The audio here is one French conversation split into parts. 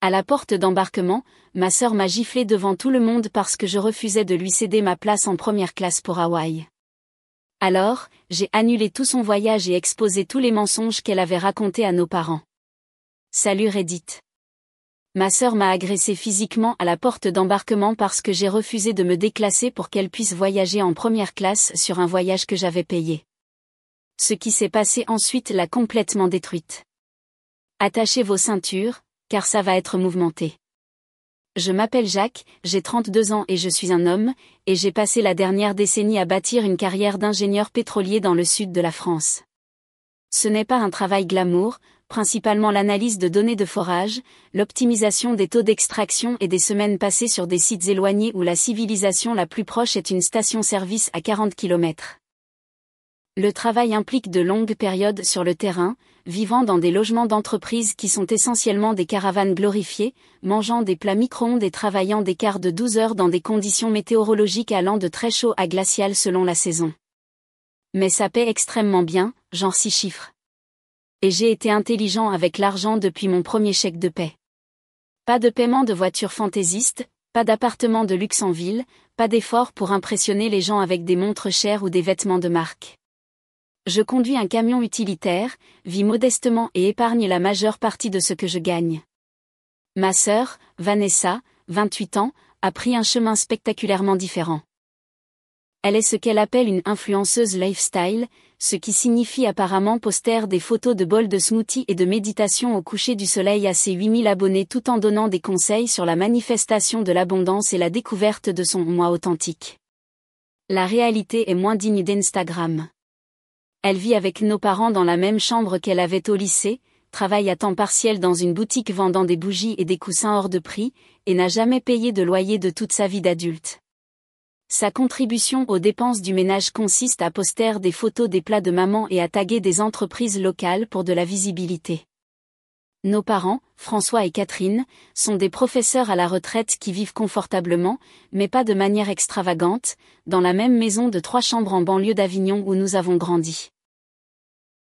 À la porte d'embarquement, ma sœur m'a giflé devant tout le monde parce que je refusais de lui céder ma place en première classe pour Hawaï. Alors, j'ai annulé tout son voyage et exposé tous les mensonges qu'elle avait racontés à nos parents. Salut Reddit. Ma sœur m'a agressé physiquement à la porte d'embarquement parce que j'ai refusé de me déclasser pour qu'elle puisse voyager en première classe sur un voyage que j'avais payé. Ce qui s'est passé ensuite l'a complètement détruite. Attachez vos ceintures, car ça va être mouvementé. Je m'appelle Jacques, j'ai 32 ans et je suis un homme, et j'ai passé la dernière décennie à bâtir une carrière d'ingénieur pétrolier dans le sud de la France. Ce n'est pas un travail glamour, principalement l'analyse de données de forage, l'optimisation des taux d'extraction et des semaines passées sur des sites éloignés où la civilisation la plus proche est une station-service à 40 km. Le travail implique de longues périodes sur le terrain, vivant dans des logements d'entreprise qui sont essentiellement des caravanes glorifiées, mangeant des plats micro-ondes et travaillant des quarts de 12 heures dans des conditions météorologiques allant de très chaud à glacial selon la saison. Mais ça paie extrêmement bien, genre 6 chiffres. Et j'ai été intelligent avec l'argent depuis mon premier chèque de paie. Pas de paiement de voiture fantaisiste, pas d'appartement de luxe en ville, pas d'effort pour impressionner les gens avec des montres chères ou des vêtements de marque. Je conduis un camion utilitaire, vis modestement et épargne la majeure partie de ce que je gagne. Ma sœur, Vanessa, 28 ans, a pris un chemin spectaculairement différent. Elle est ce qu'elle appelle une influenceuse lifestyle, ce qui signifie apparemment poster des photos de bols de smoothie et de méditation au coucher du soleil à ses 8000 abonnés tout en donnant des conseils sur la manifestation de l'abondance et la découverte de son moi authentique. La réalité est moins digne d'Instagram. Elle vit avec nos parents dans la même chambre qu'elle avait au lycée, travaille à temps partiel dans une boutique vendant des bougies et des coussins hors de prix, et n'a jamais payé de loyer de toute sa vie d'adulte. Sa contribution aux dépenses du ménage consiste à poster des photos des plats de maman et à taguer des entreprises locales pour de la visibilité. Nos parents, François et Catherine, sont des professeurs à la retraite qui vivent confortablement, mais pas de manière extravagante, dans la même maison de 3 chambres en banlieue d'Avignon où nous avons grandi.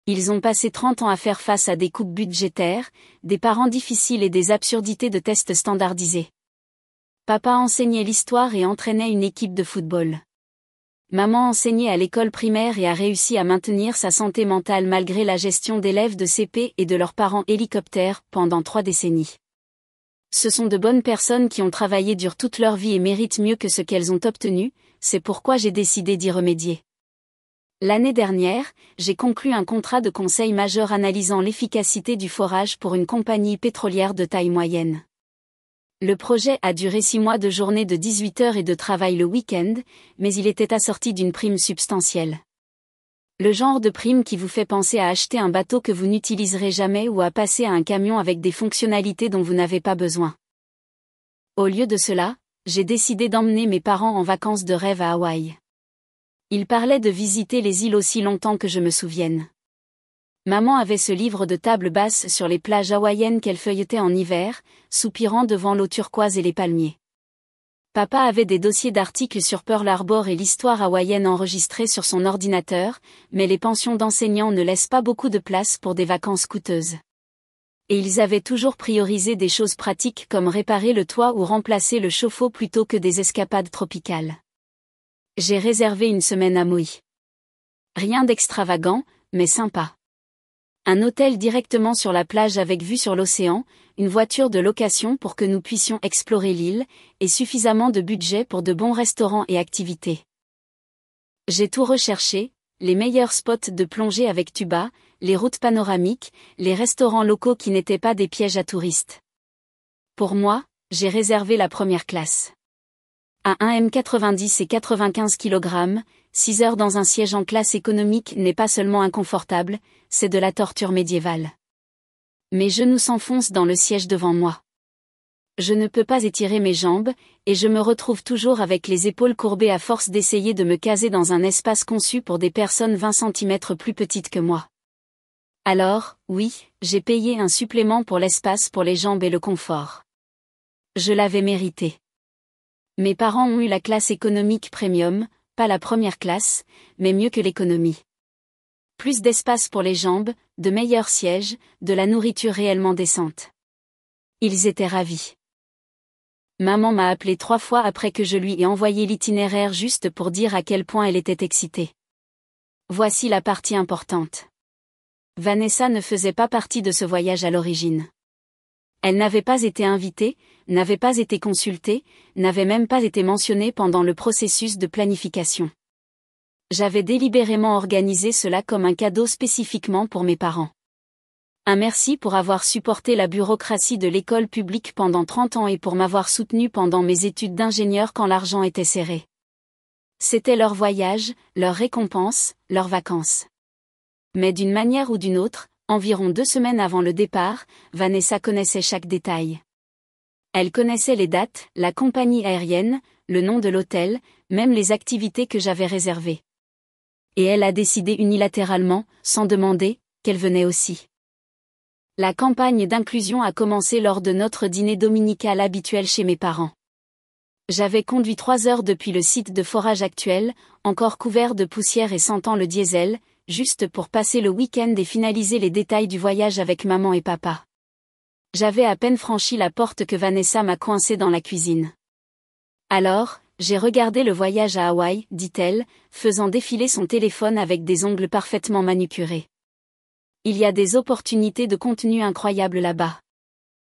Ils ont passé 30 ans à faire face à des coupes budgétaires, des parents difficiles et des absurdités de tests standardisés. Papa enseignait l'histoire et entraînait une équipe de football. Maman enseignait à l'école primaire et a réussi à maintenir sa santé mentale malgré la gestion d'élèves de CP et de leurs parents hélicoptères pendant 3 décennies. Ce sont de bonnes personnes qui ont travaillé dur toute leur vie et méritent mieux que ce qu'elles ont obtenu, c'est pourquoi j'ai décidé d'y remédier. L'année dernière, j'ai conclu un contrat de conseil majeur analysant l'efficacité du forage pour une compagnie pétrolière de taille moyenne. Le projet a duré 6 mois de journées de 18 heures et de travail le week-end, mais il était assorti d'une prime substantielle. Le genre de prime qui vous fait penser à acheter un bateau que vous n'utiliserez jamais ou à passer à un camion avec des fonctionnalités dont vous n'avez pas besoin. Au lieu de cela, j'ai décidé d'emmener mes parents en vacances de rêve à Hawaï. Ils parlaient de visiter les îles aussi longtemps que je me souvienne. Maman avait ce livre de table basse sur les plages hawaïennes qu'elle feuilletait en hiver, soupirant devant l'eau turquoise et les palmiers. Papa avait des dossiers d'articles sur Pearl Harbor et l'histoire hawaïenne enregistrés sur son ordinateur, mais les pensions d'enseignants ne laissent pas beaucoup de place pour des vacances coûteuses. Et ils avaient toujours priorisé des choses pratiques comme réparer le toit ou remplacer le chauffe-eau plutôt que des escapades tropicales. J'ai réservé une semaine à Maui. Rien d'extravagant, mais sympa. Un hôtel directement sur la plage avec vue sur l'océan, une voiture de location pour que nous puissions explorer l'île, et suffisamment de budget pour de bons restaurants et activités. J'ai tout recherché, les meilleurs spots de plongée avec tuba, les routes panoramiques, les restaurants locaux qui n'étaient pas des pièges à touristes. Pour moi, j'ai réservé la première classe. À 1,90 m et 95 kg, 6 heures dans un siège en classe économique n'est pas seulement inconfortable, c'est de la torture médiévale. Mes genoux s'enfoncent dans le siège devant moi. Je ne peux pas étirer mes jambes, et je me retrouve toujours avec les épaules courbées à force d'essayer de me caser dans un espace conçu pour des personnes 20 cm plus petites que moi. Alors, oui, j'ai payé un supplément pour l'espace pour les jambes et le confort. Je l'avais mérité. Mes parents ont eu la classe économique premium, pas la première classe, mais mieux que l'économie. Plus d'espace pour les jambes, de meilleurs sièges, de la nourriture réellement décente. Ils étaient ravis. Maman m'a appelé 3 fois après que je lui ai envoyé l'itinéraire juste pour dire à quel point elle était excitée. Voici la partie importante. Vanessa ne faisait pas partie de ce voyage à l'origine. Elle n'avait pas été invitée, n'avait pas été consultée, n'avait même pas été mentionnée pendant le processus de planification. J'avais délibérément organisé cela comme un cadeau spécifiquement pour mes parents. Un merci pour avoir supporté la bureaucratie de l'école publique pendant 30 ans et pour m'avoir soutenu pendant mes études d'ingénieur quand l'argent était serré. C'était leur voyage, leur récompense, leurs vacances. Mais d'une manière ou d'une autre, environ 2 semaines avant le départ, Vanessa connaissait chaque détail. Elle connaissait les dates, la compagnie aérienne, le nom de l'hôtel, même les activités que j'avais réservées. Et elle a décidé unilatéralement, sans demander, qu'elle venait aussi. La campagne d'inclusion a commencé lors de notre dîner dominical habituel chez mes parents. J'avais conduit 3 heures depuis le site de forage actuel, encore couvert de poussière et sentant le diesel, juste pour passer le week-end et finaliser les détails du voyage avec maman et papa. J'avais à peine franchi la porte que Vanessa m'a coincée dans la cuisine. Alors, j'ai regardé le voyage à Hawaï, dit-elle, faisant défiler son téléphone avec des ongles parfaitement manucurés. Il y a des opportunités de contenu incroyables là-bas.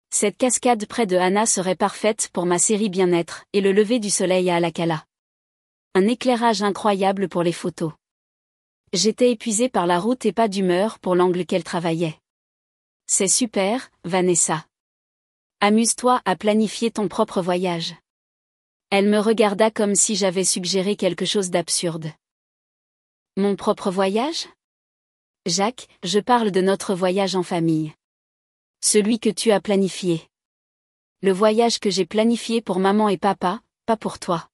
Cette cascade près de Hana serait parfaite pour ma série Bien-être, et le lever du soleil à Alakala. Un éclairage incroyable pour les photos. J'étais épuisée par la route et pas d'humeur pour l'angle qu'elle travaillait. C'est super, Vanessa. Amuse-toi à planifier ton propre voyage. Elle me regarda comme si j'avais suggéré quelque chose d'absurde. Mon propre voyage ? Jacques, je parle de notre voyage en famille. Celui que tu as planifié. Le voyage que j'ai planifié pour maman et papa, pas pour toi.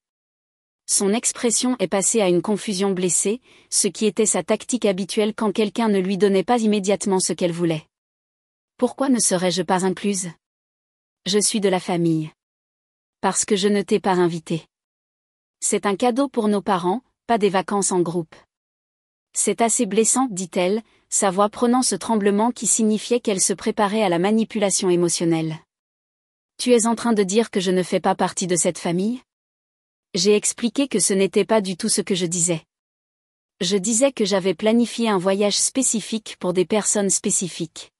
Son expression est passée à une confusion blessée, ce qui était sa tactique habituelle quand quelqu'un ne lui donnait pas immédiatement ce qu'elle voulait. Pourquoi ne serais-je pas incluse ? Je suis de la famille. Parce que je ne t'ai pas invitée. C'est un cadeau pour nos parents, pas des vacances en groupe. C'est assez blessant, dit-elle, sa voix prenant ce tremblement qui signifiait qu'elle se préparait à la manipulation émotionnelle. Tu es en train de dire que je ne fais pas partie de cette famille ? J'ai expliqué que ce n'était pas du tout ce que je disais. Je disais que j'avais planifié un voyage spécifique pour des personnes spécifiques.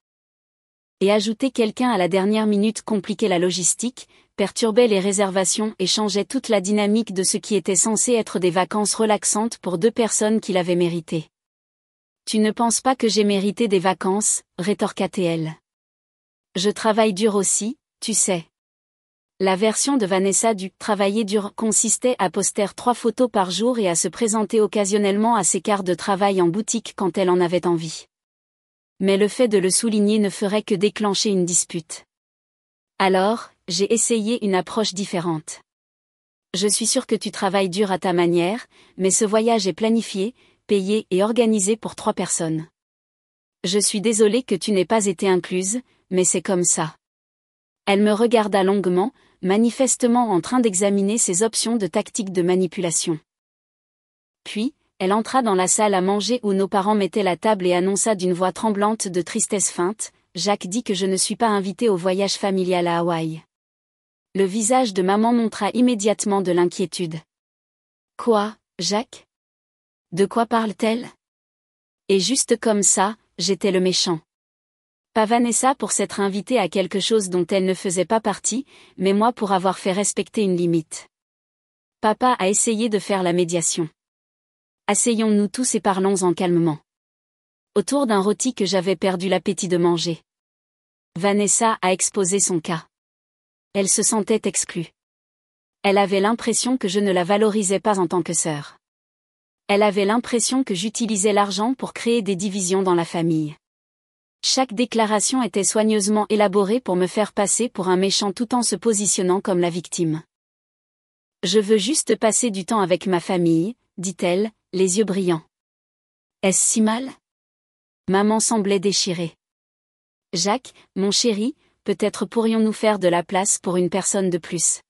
Et ajouter quelqu'un à la dernière minute compliquait la logistique, perturbait les réservations et changeait toute la dynamique de ce qui était censé être des vacances relaxantes pour 2 personnes qui l'avaient mérité. Tu ne penses pas que j'ai mérité des vacances, rétorqua-t-elle. Je travaille dur aussi, tu sais. La version de Vanessa du « travailler dur » consistait à poster 3 photos par jour et à se présenter occasionnellement à ses quarts de travail en boutique quand elle en avait envie. Mais le fait de le souligner ne ferait que déclencher une dispute. Alors, j'ai essayé une approche différente. Je suis sûre que tu travailles dur à ta manière, mais ce voyage est planifié, payé et organisé pour 3 personnes. Je suis désolée que tu n'aies pas été incluse, mais c'est comme ça. Elle me regarda longuement, manifestement en train d'examiner ses options de tactique de manipulation. Puis, elle entra dans la salle à manger où nos parents mettaient la table et annonça d'une voix tremblante de tristesse feinte, « Jacques dit que je ne suis pas invitée au voyage familial à Hawaï. » Le visage de maman montra immédiatement de l'inquiétude. « Quoi, Jacques ? De quoi parle-t-elle ? » Et juste comme ça, j'étais le méchant. Pas Vanessa pour s'être invitée à quelque chose dont elle ne faisait pas partie, mais moi pour avoir fait respecter une limite. Papa a essayé de faire la médiation. Asseyons-nous tous et parlons-en calmement. Autour d'un rôti que j'avais perdu l'appétit de manger. Vanessa a exposé son cas. Elle se sentait exclue. Elle avait l'impression que je ne la valorisais pas en tant que sœur. Elle avait l'impression que j'utilisais l'argent pour créer des divisions dans la famille. Chaque déclaration était soigneusement élaborée pour me faire passer pour un méchant tout en se positionnant comme la victime. Je veux juste passer du temps avec ma famille, dit-elle, les yeux brillants. Est-ce si mal ? Maman semblait déchirée. Jacques, mon chéri, peut-être pourrions-nous faire de la place pour une personne de plus.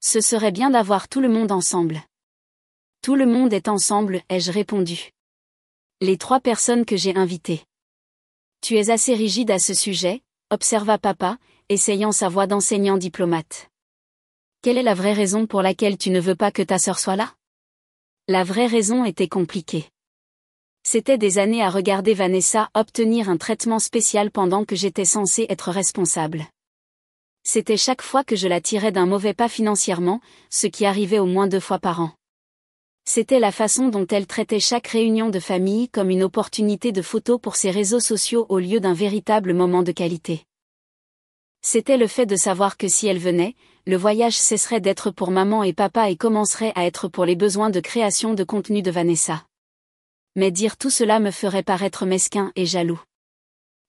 Ce serait bien d'avoir tout le monde ensemble. Tout le monde est ensemble, ai-je répondu. Les 3 personnes que j'ai invitées. Tu es assez rigide à ce sujet, observa papa, essayant sa voix d'enseignant diplomate. Quelle est la vraie raison pour laquelle tu ne veux pas que ta sœur soit là? La vraie raison était compliquée. C'était des années à regarder Vanessa obtenir un traitement spécial pendant que j'étais censée être responsable. C'était chaque fois que je la tirais d'un mauvais pas financièrement, ce qui arrivait au moins 2 fois par an. C'était la façon dont elle traitait chaque réunion de famille comme une opportunité de photo pour ses réseaux sociaux au lieu d'un véritable moment de qualité. C'était le fait de savoir que si elle venait, le voyage cesserait d'être pour maman et papa et commencerait à être pour les besoins de création de contenu de Vanessa. Mais dire tout cela me ferait paraître mesquin et jaloux.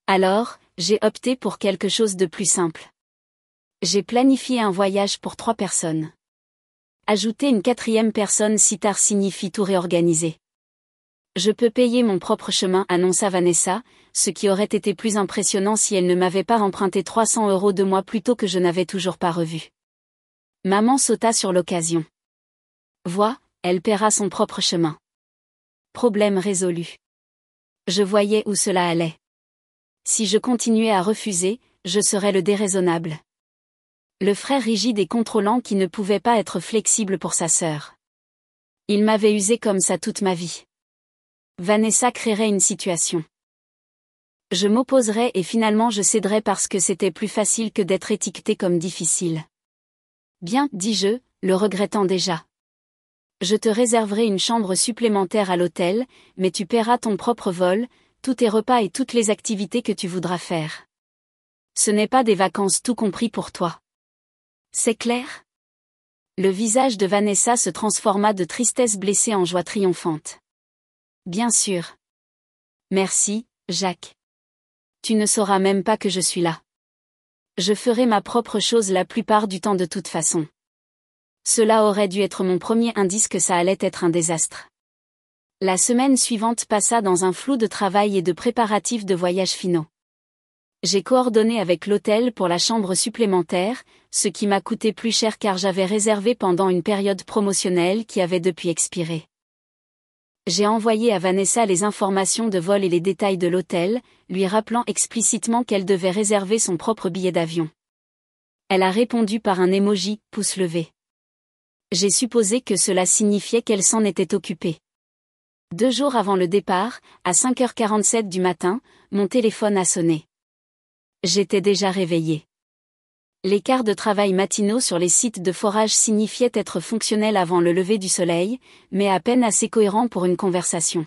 Alors, j'ai opté pour quelque chose de plus simple. J'ai planifié un voyage pour 3 personnes. Ajouter une 4e personne si tard signifie tout réorganiser. Je peux payer mon propre chemin, annonça Vanessa, ce qui aurait été plus impressionnant si elle ne m'avait pas emprunté 300 € 2 mois plus tôt que je n'avais toujours pas revu. Maman sauta sur l'occasion. Vois, elle paiera son propre chemin. Problème résolu. Je voyais où cela allait. Si je continuais à refuser, je serais le déraisonnable. Le frère rigide et contrôlant qui ne pouvait pas être flexible pour sa sœur. Il m'avait usé comme ça toute ma vie. Vanessa créerait une situation. Je m'opposerais et finalement je céderais parce que c'était plus facile que d'être étiqueté comme difficile. Bien, dis-je, le regrettant déjà. Je te réserverai une chambre supplémentaire à l'hôtel, mais tu paieras ton propre vol, tous tes repas et toutes les activités que tu voudras faire. Ce n'est pas des vacances tout compris pour toi. C'est clair? Le visage de Vanessa se transforma de tristesse blessée en joie triomphante. Bien sûr. Merci, Jacques. Tu ne sauras même pas que je suis là. Je ferai ma propre chose la plupart du temps de toute façon. Cela aurait dû être mon premier indice que ça allait être un désastre. La semaine suivante passa dans un flou de travail et de préparatifs de voyages finaux. J'ai coordonné avec l'hôtel pour la chambre supplémentaire, ce qui m'a coûté plus cher car j'avais réservé pendant une période promotionnelle qui avait depuis expiré. J'ai envoyé à Vanessa les informations de vol et les détails de l'hôtel, lui rappelant explicitement qu'elle devait réserver son propre billet d'avion. Elle a répondu par un emoji, pouce levé. J'ai supposé que cela signifiait qu'elle s'en était occupée. 2 jours avant le départ, à 5h47 du matin, mon téléphone a sonné. J'étais déjà réveillée. Les quarts de travail matinaux sur les sites de forage signifiaient être fonctionnels avant le lever du soleil, mais à peine assez cohérents pour une conversation.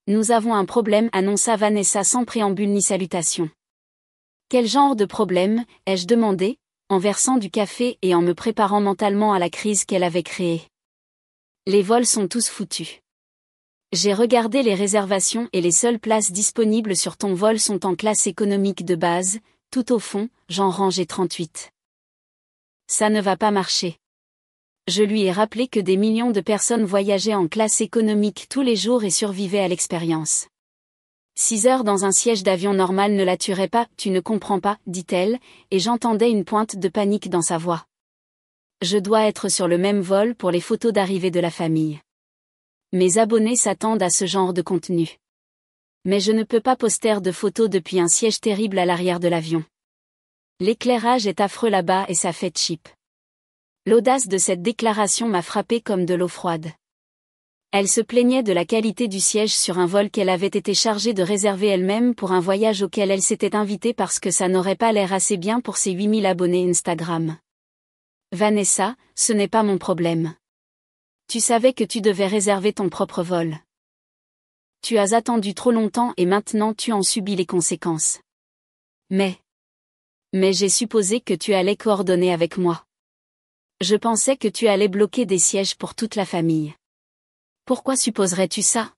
Nous avons un problème, annonça Vanessa sans préambule ni salutation. Quel genre de problème, ai-je demandé, en versant du café et en me préparant mentalement à la crise qu'elle avait créée. Les vols sont tous foutus. J'ai regardé les réservations et les seules places disponibles sur ton vol sont en classe économique de base, tout au fond, genre rangée 38. Ça ne va pas marcher. Je lui ai rappelé que des millions de personnes voyageaient en classe économique tous les jours et survivaient à l'expérience. 6 heures dans un siège d'avion normal ne la tueraient pas, tu ne comprends pas, dit-elle, et j'entendais une pointe de panique dans sa voix. Je dois être sur le même vol pour les photos d'arrivée de la famille. Mes abonnés s'attendent à ce genre de contenu. Mais je ne peux pas poster de photos depuis un siège terrible à l'arrière de l'avion. L'éclairage est affreux là-bas et ça fait cheap. L'audace de cette déclaration m'a frappé comme de l'eau froide. Elle se plaignait de la qualité du siège sur un vol qu'elle avait été chargée de réserver elle-même pour un voyage auquel elle s'était invitée parce que ça n'aurait pas l'air assez bien pour ses 8000 abonnés Instagram. Vanessa, ce n'est pas mon problème. Tu savais que tu devais réserver ton propre vol. Tu as attendu trop longtemps et maintenant tu en subis les conséquences. Mais j'ai supposé que tu allais coordonner avec moi. Je pensais que tu allais bloquer des sièges pour toute la famille. Pourquoi supposerais-tu ça?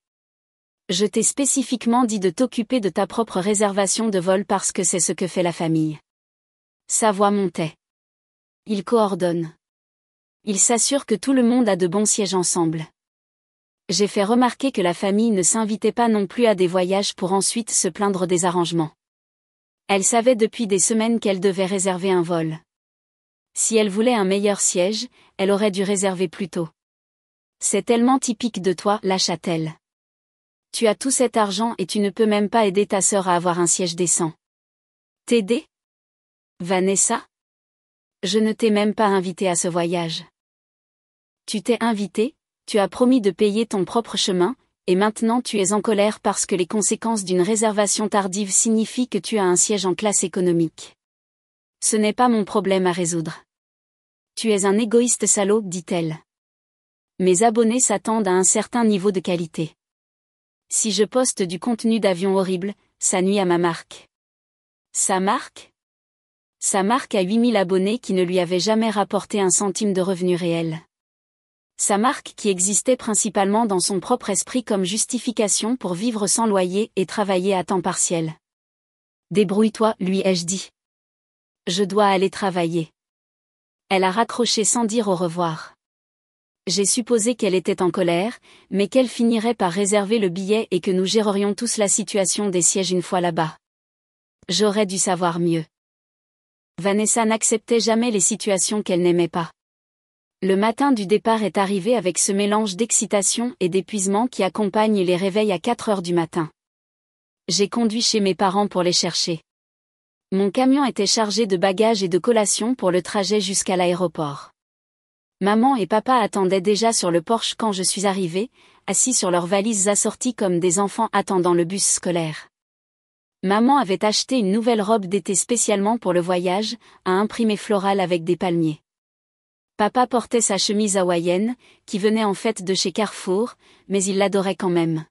Je t'ai spécifiquement dit de t'occuper de ta propre réservation de vol parce que c'est ce que fait la famille. Sa voix montait. Il coordonne. Il s'assure que tout le monde a de bons sièges ensemble. J'ai fait remarquer que la famille ne s'invitait pas non plus à des voyages pour ensuite se plaindre des arrangements. Elle savait depuis des semaines qu'elle devait réserver un vol. Si elle voulait un meilleur siège, elle aurait dû réserver plus tôt. C'est tellement typique de toi, lâcha-t-elle. Tu as tout cet argent et tu ne peux même pas aider ta sœur à avoir un siège décent. T'aider? Vanessa? Je ne t'ai même pas invité à ce voyage. Tu t'es invité, tu as promis de payer ton propre chemin, et maintenant tu es en colère parce que les conséquences d'une réservation tardive signifient que tu as un siège en classe économique. Ce n'est pas mon problème à résoudre. Tu es un égoïste salaud, dit-elle. Mes abonnés s'attendent à un certain niveau de qualité. Si je poste du contenu d'avion horrible, ça nuit à ma marque. Sa marque? Sa marque a 8000 abonnés qui ne lui avaient jamais rapporté un centime de revenu réel. Sa marque qui existait principalement dans son propre esprit comme justification pour vivre sans loyer et travailler à temps partiel. Débrouille-toi, lui ai-je dit. Je dois aller travailler. Elle a raccroché sans dire au revoir. J'ai supposé qu'elle était en colère, mais qu'elle finirait par réserver le billet et que nous gérerions tous la situation des sièges une fois là-bas. J'aurais dû savoir mieux. Vanessa n'acceptait jamais les situations qu'elle n'aimait pas. Le matin du départ est arrivé avec ce mélange d'excitation et d'épuisement qui accompagne les réveils à 4 heures du matin. J'ai conduit chez mes parents pour les chercher. Mon camion était chargé de bagages et de collations pour le trajet jusqu'à l'aéroport. Maman et papa attendaient déjà sur le porche quand je suis arrivée, assis sur leurs valises assorties comme des enfants attendant le bus scolaire. Maman avait acheté une nouvelle robe d'été spécialement pour le voyage, à imprimé floral avec des palmiers. Papa portait sa chemise hawaïenne, qui venait en fait de chez Carrefour, mais il l'adorait quand même.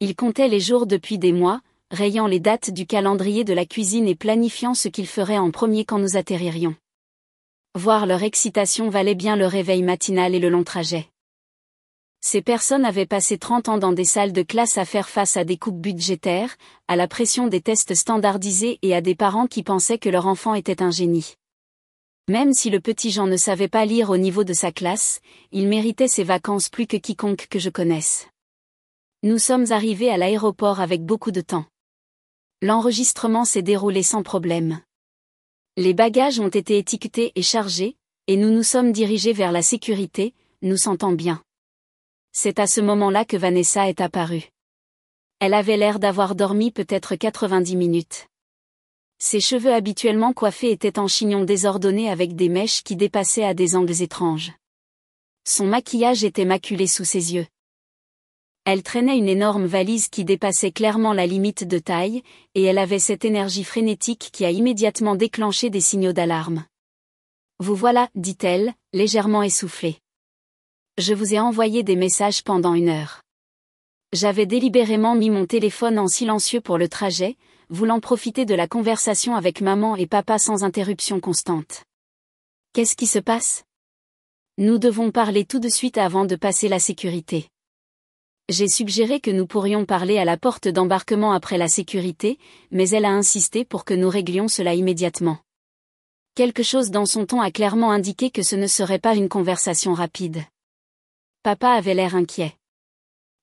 Il comptait les jours depuis des mois, rayant les dates du calendrier de la cuisine et planifiant ce qu'il ferait en premier quand nous atterririons. Voir leur excitation valait bien le réveil matinal et le long trajet. Ces personnes avaient passé 30 ans dans des salles de classe à faire face à des coupes budgétaires, à la pression des tests standardisés et à des parents qui pensaient que leur enfant était un génie. Même si le petit Jean ne savait pas lire au niveau de sa classe, il méritait ses vacances plus que quiconque que je connaisse. Nous sommes arrivés à l'aéroport avec beaucoup de temps. L'enregistrement s'est déroulé sans problème. Les bagages ont été étiquetés et chargés, et nous nous sommes dirigés vers la sécurité, nous sentant bien. C'est à ce moment-là que Vanessa est apparue. Elle avait l'air d'avoir dormi peut-être 90 minutes. Ses cheveux habituellement coiffés étaient en chignon désordonné avec des mèches qui dépassaient à des angles étranges. Son maquillage était maculé sous ses yeux. Elle traînait une énorme valise qui dépassait clairement la limite de taille, et elle avait cette énergie frénétique qui a immédiatement déclenché des signaux d'alarme. « Vous voilà, dit-elle, légèrement essoufflée. Je vous ai envoyé des messages pendant 1 heure. J'avais délibérément mis mon téléphone en silencieux pour le trajet, voulant profiter de la conversation avec maman et papa sans interruption constante. Qu'est-ce qui se passe? Nous devons parler tout de suite avant de passer la sécurité. J'ai suggéré que nous pourrions parler à la porte d'embarquement après la sécurité, mais elle a insisté pour que nous réglions cela immédiatement. Quelque chose dans son ton a clairement indiqué que ce ne serait pas une conversation rapide. Papa avait l'air inquiet.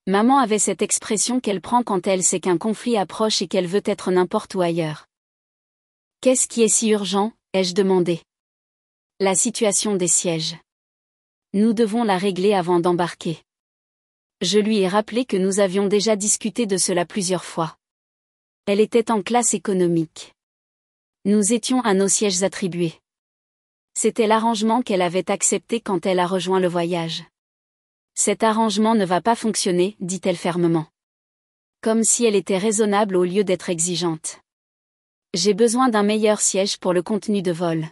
Maman avait cette expression qu'elle prend quand elle sait qu'un conflit approche et qu'elle veut être n'importe où ailleurs. « Qu'est-ce qui est si urgent ?» ai-je demandé. « La situation des sièges. Nous devons la régler avant d'embarquer. » Je lui ai rappelé que nous avions déjà discuté de cela plusieurs fois. Elle était en classe économique. Nous étions à nos sièges attribués. C'était l'arrangement qu'elle avait accepté quand elle a rejoint le voyage. Cet arrangement ne va pas fonctionner, dit-elle fermement. Comme si elle était raisonnable au lieu d'être exigeante. J'ai besoin d'un meilleur siège pour le contenu de vol.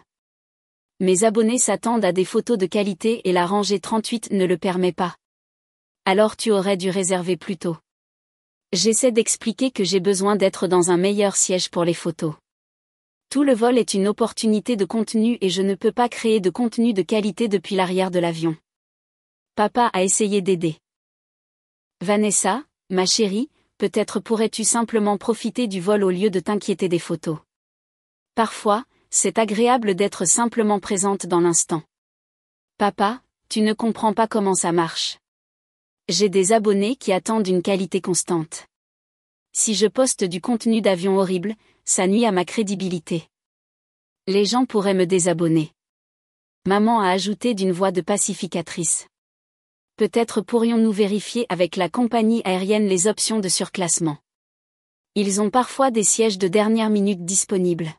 Mes abonnés s'attendent à des photos de qualité et la rangée 38 ne le permet pas. Alors tu aurais dû réserver plus tôt. J'essaie d'expliquer que j'ai besoin d'être dans un meilleur siège pour les photos. Tout le vol est une opportunité de contenu et je ne peux pas créer de contenu de qualité depuis l'arrière de l'avion. Papa a essayé d'aider. Vanessa, ma chérie, peut-être pourrais-tu simplement profiter du vol au lieu de t'inquiéter des photos. Parfois, c'est agréable d'être simplement présente dans l'instant. Papa, tu ne comprends pas comment ça marche. J'ai des abonnés qui attendent une qualité constante. Si je poste du contenu d'avion horrible, ça nuit à ma crédibilité. Les gens pourraient me désabonner. Maman a ajouté d'une voix de pacificatrice. Peut-être pourrions-nous vérifier avec la compagnie aérienne les options de surclassement. Ils ont parfois des sièges de dernière minute disponibles.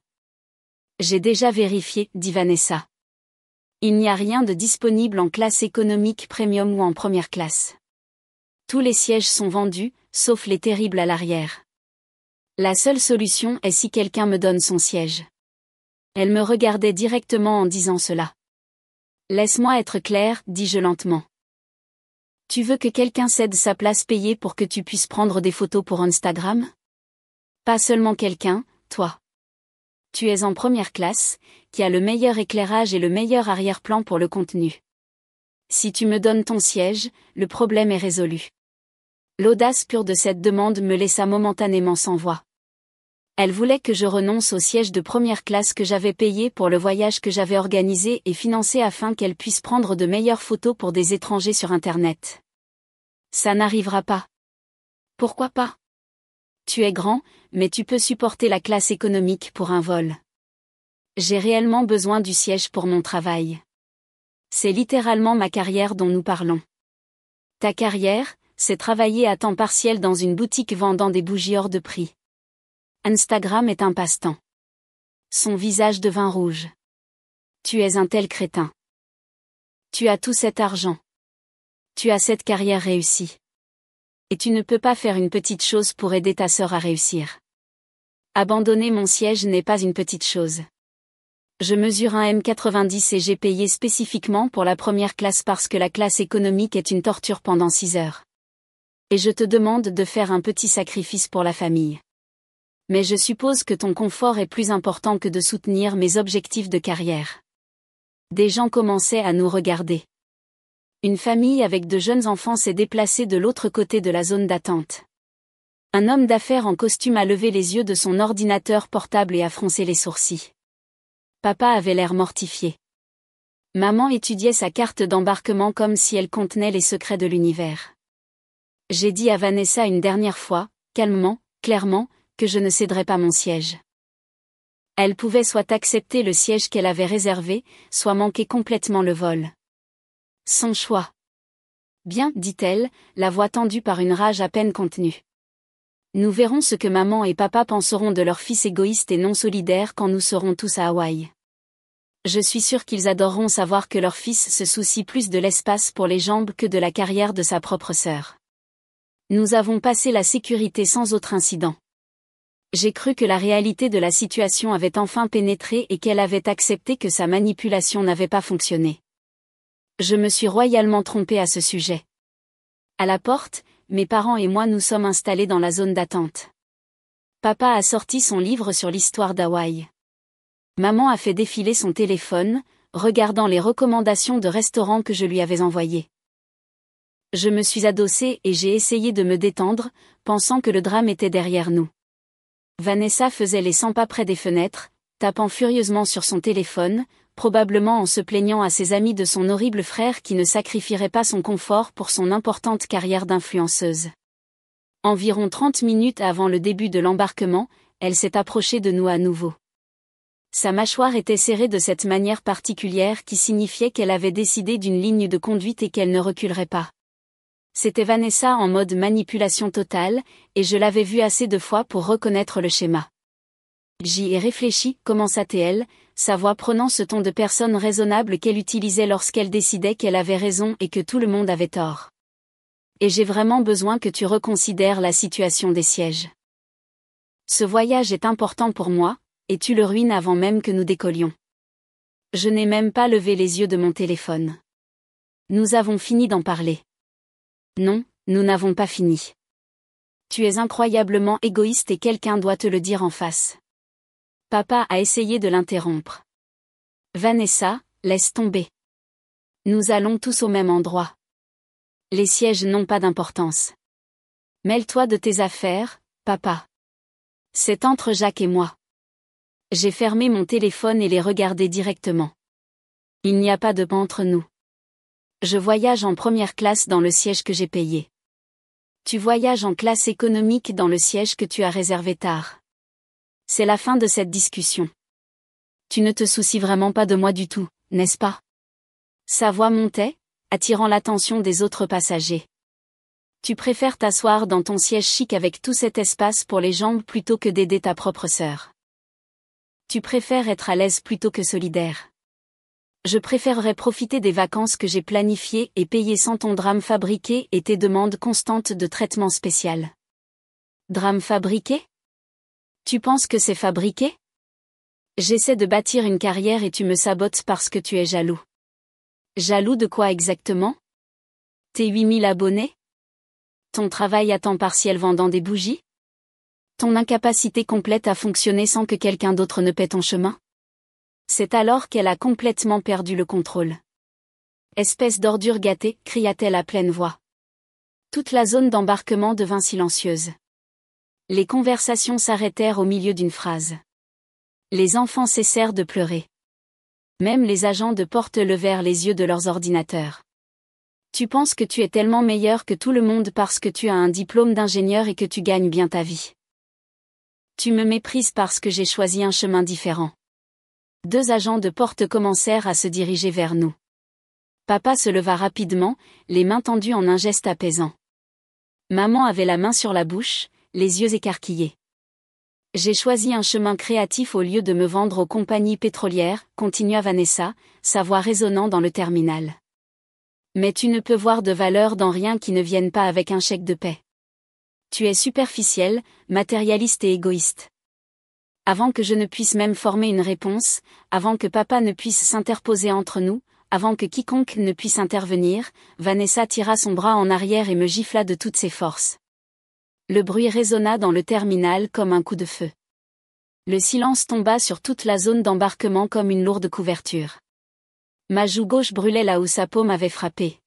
J'ai déjà vérifié, dit Vanessa. Il n'y a rien de disponible en classe économique premium ou en première classe. Tous les sièges sont vendus, sauf les terribles à l'arrière. La seule solution est si quelqu'un me donne son siège. Elle me regardait directement en disant cela. Laisse-moi être claire, dis-je lentement. Tu veux que quelqu'un cède sa place payée pour que tu puisses prendre des photos pour Instagram? Pas seulement quelqu'un, toi. Tu es en première classe, qui a le meilleur éclairage et le meilleur arrière-plan pour le contenu. Si tu me donnes ton siège, le problème est résolu. L'audace pure de cette demande me laissa momentanément sans voix. Elle voulait que je renonce au siège de première classe que j'avais payé pour le voyage que j'avais organisé et financé afin qu'elle puisse prendre de meilleures photos pour des étrangers sur Internet. Ça n'arrivera pas. Pourquoi pas? Tu es grand, mais tu peux supporter la classe économique pour un vol. J'ai réellement besoin du siège pour mon travail. C'est littéralement ma carrière dont nous parlons. Ta carrière, c'est travailler à temps partiel dans une boutique vendant des bougies hors de prix. Instagram est un passe-temps. Son visage devint rouge. Tu es un tel crétin. Tu as tout cet argent. Tu as cette carrière réussie. Et tu ne peux pas faire une petite chose pour aider ta sœur à réussir. Abandonner mon siège n'est pas une petite chose. Je mesure un m90 et j'ai payé spécifiquement pour la première classe parce que la classe économique est une torture pendant 6 heures. Et je te demande de faire un petit sacrifice pour la famille. Mais je suppose que ton confort est plus important que de soutenir mes objectifs de carrière. Des gens commençaient à nous regarder. Une famille avec de jeunes enfants s'est déplacée de l'autre côté de la zone d'attente. Un homme d'affaires en costume a levé les yeux de son ordinateur portable et a froncé les sourcils. Papa avait l'air mortifié. Maman étudiait sa carte d'embarquement comme si elle contenait les secrets de l'univers. J'ai dit à Vanessa une dernière fois, calmement, clairement, que je ne céderais pas mon siège. Elle pouvait soit accepter le siège qu'elle avait réservé, soit manquer complètement le vol. Son choix. Bien, dit-elle, la voix tendue par une rage à peine contenue. Nous verrons ce que maman et papa penseront de leur fils égoïste et non solidaire quand nous serons tous à Hawaï. Je suis sûre qu'ils adoreront savoir que leur fils se soucie plus de l'espace pour les jambes que de la carrière de sa propre sœur. Nous avons passé la sécurité sans autre incident. J'ai cru que la réalité de la situation avait enfin pénétré et qu'elle avait accepté que sa manipulation n'avait pas fonctionné. Je me suis royalement trompée à ce sujet. À la porte, mes parents et moi nous sommes installés dans la zone d'attente. Papa a sorti son livre sur l'histoire d'Hawaï. Maman a fait défiler son téléphone, regardant les recommandations de restaurants que je lui avais envoyées. Je me suis adossée et j'ai essayé de me détendre, pensant que le drame était derrière nous. Vanessa faisait les 100 pas près des fenêtres, tapant furieusement sur son téléphone, probablement en se plaignant à ses amis de son horrible frère qui ne sacrifierait pas son confort pour son importante carrière d'influenceuse. Environ 30 minutes avant le début de l'embarquement, elle s'est approchée de nous à nouveau. Sa mâchoire était serrée de cette manière particulière qui signifiait qu'elle avait décidé d'une ligne de conduite et qu'elle ne reculerait pas. C'était Vanessa en mode manipulation totale, et je l'avais vue assez de fois pour reconnaître le schéma. J'y ai réfléchi, commença-t-elle, sa voix prenant ce ton de personne raisonnable qu'elle utilisait lorsqu'elle décidait qu'elle avait raison et que tout le monde avait tort. Et j'ai vraiment besoin que tu reconsidères la situation des sièges. Ce voyage est important pour moi, et tu le ruines avant même que nous décollions. Je n'ai même pas levé les yeux de mon téléphone. Nous avons fini d'en parler. Non, nous n'avons pas fini. Tu es incroyablement égoïste et quelqu'un doit te le dire en face. Papa a essayé de l'interrompre. Vanessa, laisse tomber. Nous allons tous au même endroit. Les sièges n'ont pas d'importance. Mêle-toi de tes affaires, papa. C'est entre Jacques et moi. J'ai fermé mon téléphone et les regardé directement. Il n'y a pas de pont entre nous. Je voyage en première classe dans le siège que j'ai payé. Tu voyages en classe économique dans le siège que tu as réservé tard. C'est la fin de cette discussion. Tu ne te soucies vraiment pas de moi du tout, n'est-ce pas? Sa voix montait, attirant l'attention des autres passagers. Tu préfères t'asseoir dans ton siège chic avec tout cet espace pour les jambes plutôt que d'aider ta propre sœur. Tu préfères être à l'aise plutôt que solidaire. Je préférerais profiter des vacances que j'ai planifiées et payer sans ton drame fabriqué et tes demandes constantes de traitement spécial. Drame fabriqué? Tu penses que c'est fabriqué? J'essaie de bâtir une carrière et tu me sabotes parce que tu es jaloux. Jaloux de quoi exactement? Tes 8000 abonnés? Ton travail à temps partiel vendant des bougies? Ton incapacité complète à fonctionner sans que quelqu'un d'autre ne paie ton chemin? C'est alors qu'elle a complètement perdu le contrôle. Espèce d'ordure gâtée, cria-t-elle à pleine voix. Toute la zone d'embarquement devint silencieuse. Les conversations s'arrêtèrent au milieu d'une phrase. Les enfants cessèrent de pleurer. Même les agents de porte levèrent les yeux de leurs ordinateurs. Tu penses que tu es tellement meilleur que tout le monde parce que tu as un diplôme d'ingénieur et que tu gagnes bien ta vie. Tu me méprises parce que j'ai choisi un chemin différent. 2 agents de porte commencèrent à se diriger vers nous. Papa se leva rapidement, les mains tendues en un geste apaisant. Maman avait la main sur la bouche, les yeux écarquillés. J'ai choisi un chemin créatif au lieu de me vendre aux compagnies pétrolières, continua Vanessa, sa voix résonnant dans le terminal. Mais tu ne peux voir de valeur dans rien qui ne vienne pas avec un chèque de paie. Tu es superficiel, matérialiste et égoïste. Avant que je ne puisse même former une réponse, avant que papa ne puisse s'interposer entre nous, avant que quiconque ne puisse intervenir, Vanessa tira son bras en arrière et me gifla de toutes ses forces. Le bruit résonna dans le terminal comme un coup de feu. Le silence tomba sur toute la zone d'embarquement comme une lourde couverture. Ma joue gauche brûlait là où sa paume avait frappé.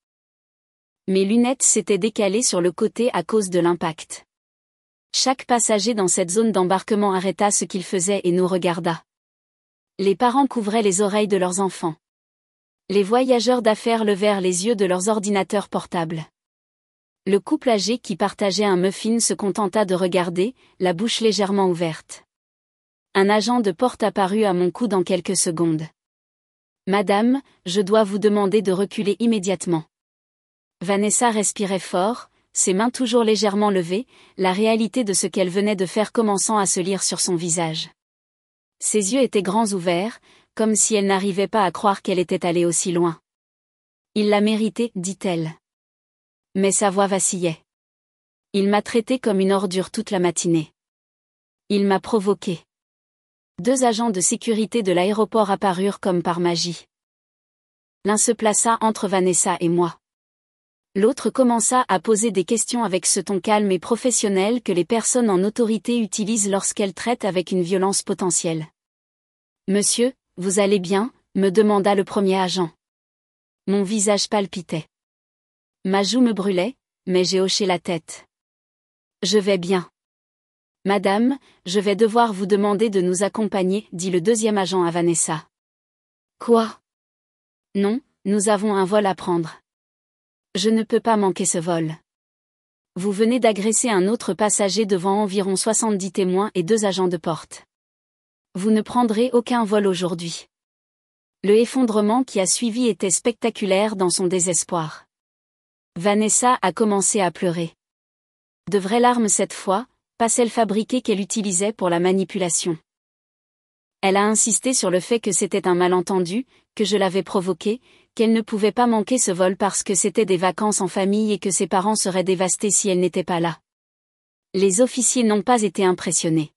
Mes lunettes s'étaient décalées sur le côté à cause de l'impact. Chaque passager dans cette zone d'embarquement arrêta ce qu'il faisait et nous regarda. Les parents couvraient les oreilles de leurs enfants. Les voyageurs d'affaires levèrent les yeux de leurs ordinateurs portables. Le couple âgé qui partageait un muffin se contenta de regarder, la bouche légèrement ouverte. Un agent de porte apparut à mon cou dans quelques secondes. « Madame, je dois vous demander de reculer immédiatement. » Vanessa respirait fort, ses mains toujours légèrement levées, la réalité de ce qu'elle venait de faire commençant à se lire sur son visage. Ses yeux étaient grands ouverts, comme si elle n'arrivait pas à croire qu'elle était allée aussi loin. « Il l'a mérité, dit-elle. » Mais sa voix vacillait. « Il m'a traité comme une ordure toute la matinée. Il m'a provoqué. » 2 agents de sécurité de l'aéroport apparurent comme par magie. L'un se plaça entre Vanessa et moi. L'autre commença à poser des questions avec ce ton calme et professionnel que les personnes en autorité utilisent lorsqu'elles traitent avec une violence potentielle. « Monsieur, vous allez bien ?» me demanda le premier agent. Mon visage palpitait. Ma joue me brûlait, mais j'ai hoché la tête. « Je vais bien. »« Madame, je vais devoir vous demander de nous accompagner, » dit le 2e agent à Vanessa. « Quoi ? » ?»« Non, nous avons un vol à prendre. » « Je ne peux pas manquer ce vol. Vous venez d'agresser un autre passager devant environ 70 témoins et 2 agents de porte. Vous ne prendrez aucun vol aujourd'hui. » Le effondrement qui a suivi était spectaculaire dans son désespoir. Vanessa a commencé à pleurer. De vraies larmes cette fois, pas celles fabriquées qu'elle utilisait pour la manipulation. Elle a insisté sur le fait que c'était un malentendu, que je l'avais provoqué, qu'elle ne pouvait pas manquer ce vol parce que c'était des vacances en famille et que ses parents seraient dévastés si elle n'était pas là. Les officiers n'ont pas été impressionnés.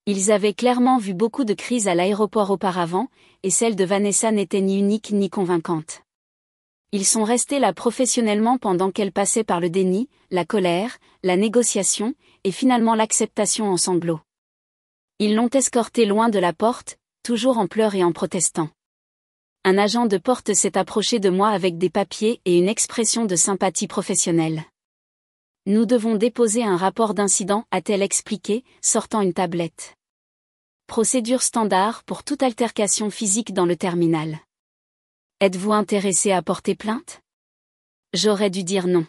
Ils avaient clairement vu beaucoup de crises à l'aéroport auparavant, et celle de Vanessa n'était ni unique ni convaincante. Ils sont restés là professionnellement pendant qu'elle passait par le déni, la colère, la négociation, et finalement l'acceptation en sanglots. Ils l'ont escortée loin de la porte, toujours en pleurs et en protestant. Un agent de porte s'est approché de moi avec des papiers et une expression de sympathie professionnelle. « Nous devons déposer un rapport d'incident », a-t-elle expliqué, sortant une tablette. Procédure standard pour toute altercation physique dans le terminal. Êtes-vous intéressé à porter plainte ? J'aurais dû dire non.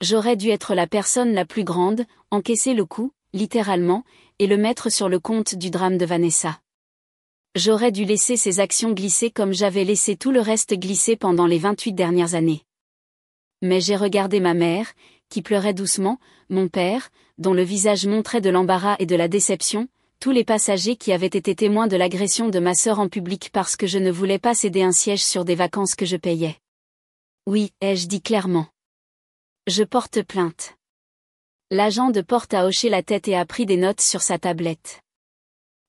J'aurais dû être la personne la plus grande, encaisser le coup, littéralement, et le mettre sur le compte du drame de Vanessa. J'aurais dû laisser ses actions glisser comme j'avais laissé tout le reste glisser pendant les 28 dernières années. Mais j'ai regardé ma mère, qui pleurait doucement, mon père, dont le visage montrait de l'embarras et de la déception, tous les passagers qui avaient été témoins de l'agression de ma sœur en public parce que je ne voulais pas céder un siège sur des vacances que je payais. Oui, ai-je dit clairement. Je porte plainte. L'agent de porte a hoché la tête et a pris des notes sur sa tablette.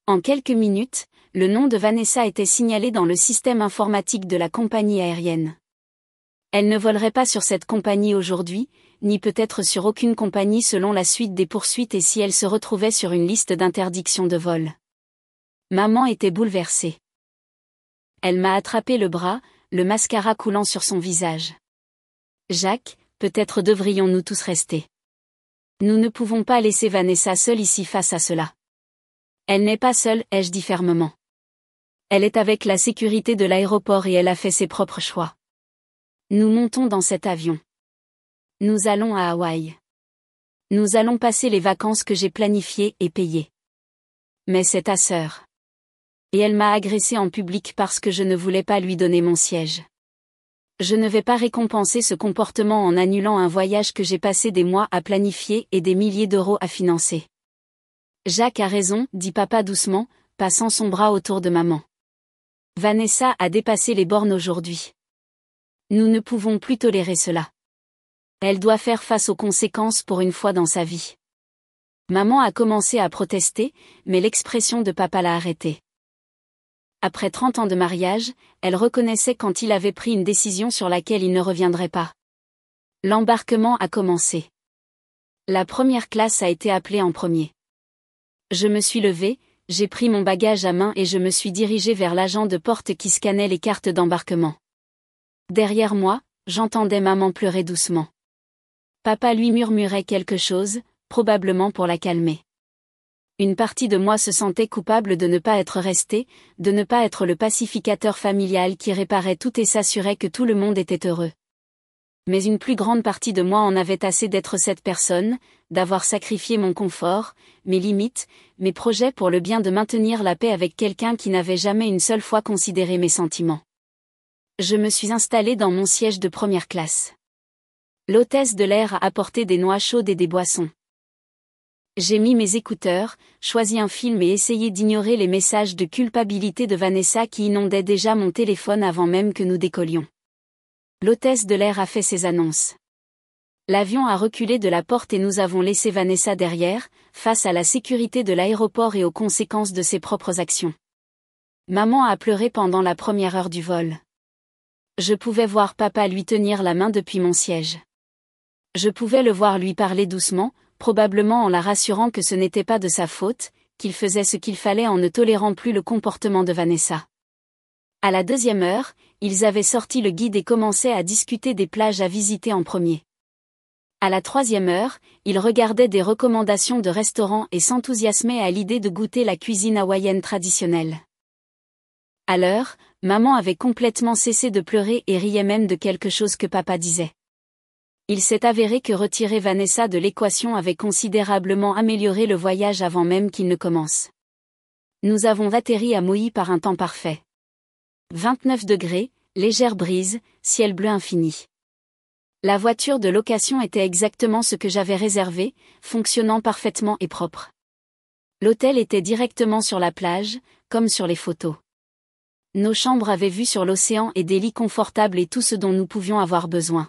En quelques minutes, le nom de Vanessa était signalé dans le système informatique de la compagnie aérienne. Elle ne volerait pas sur cette compagnie aujourd'hui, ni peut-être sur aucune compagnie selon la suite des poursuites et si elle se retrouvait sur une liste d'interdiction de vol. Maman était bouleversée. Elle m'a attrapé le bras, le mascara coulant sur son visage. Jacques, peut-être devrions-nous tous rester. Nous ne pouvons pas laisser Vanessa seule ici face à cela. Elle n'est pas seule, ai-je dit fermement. Elle est avec la sécurité de l'aéroport et elle a fait ses propres choix. Nous montons dans cet avion. Nous allons à Hawaï. Nous allons passer les vacances que j'ai planifiées et payées. Mais c'est ta sœur. Et elle m'a agressée en public parce que je ne voulais pas lui donner mon siège. Je ne vais pas récompenser ce comportement en annulant un voyage que j'ai passé des mois à planifier et des milliers d'euros à financer. Jacques a raison, dit papa doucement, passant son bras autour de maman. Vanessa a dépassé les bornes aujourd'hui. Nous ne pouvons plus tolérer cela. Elle doit faire face aux conséquences pour une fois dans sa vie. Maman a commencé à protester, mais l'expression de papa l'a arrêtée. Après 30 ans de mariage, elle reconnaissait quand il avait pris une décision sur laquelle il ne reviendrait pas. L'embarquement a commencé. La première classe a été appelée en premier. Je me suis levée, j'ai pris mon bagage à main et je me suis dirigée vers l'agent de porte qui scannait les cartes d'embarquement. Derrière moi, j'entendais maman pleurer doucement. Papa lui murmurait quelque chose, probablement pour la calmer. Une partie de moi se sentait coupable de ne pas être resté, de ne pas être le pacificateur familial qui réparait tout et s'assurait que tout le monde était heureux. Mais une plus grande partie de moi en avait assez d'être cette personne, d'avoir sacrifié mon confort, mes limites, mes projets pour le bien de maintenir la paix avec quelqu'un qui n'avait jamais une seule fois considéré mes sentiments. Je me suis installée dans mon siège de première classe. L'hôtesse de l'air a apporté des noix chaudes et des boissons. J'ai mis mes écouteurs, choisi un film et essayé d'ignorer les messages de culpabilité de Vanessa qui inondaient déjà mon téléphone avant même que nous décollions. L'hôtesse de l'air a fait ses annonces. L'avion a reculé de la porte et nous avons laissé Vanessa derrière, face à la sécurité de l'aéroport et aux conséquences de ses propres actions. Maman a pleuré pendant la première heure du vol. Je pouvais voir papa lui tenir la main depuis mon siège. Je pouvais le voir lui parler doucement, probablement en la rassurant que ce n'était pas de sa faute, qu'il faisait ce qu'il fallait en ne tolérant plus le comportement de Vanessa. À la deuxième heure, ils avaient sorti le guide et commençaient à discuter des plages à visiter en premier. À la troisième heure, ils regardaient des recommandations de restaurants et s'enthousiasmaient à l'idée de goûter la cuisine hawaïenne traditionnelle. À l'heure, maman avait complètement cessé de pleurer et riait même de quelque chose que papa disait. Il s'est avéré que retirer Vanessa de l'équation avait considérablement amélioré le voyage avant même qu'il ne commence. Nous avons atterri à Maui par un temps parfait. 29 degrés, légère brise, ciel bleu infini. La voiture de location était exactement ce que j'avais réservé, fonctionnant parfaitement et propre. L'hôtel était directement sur la plage, comme sur les photos. Nos chambres avaient vue sur l'océan et des lits confortables et tout ce dont nous pouvions avoir besoin.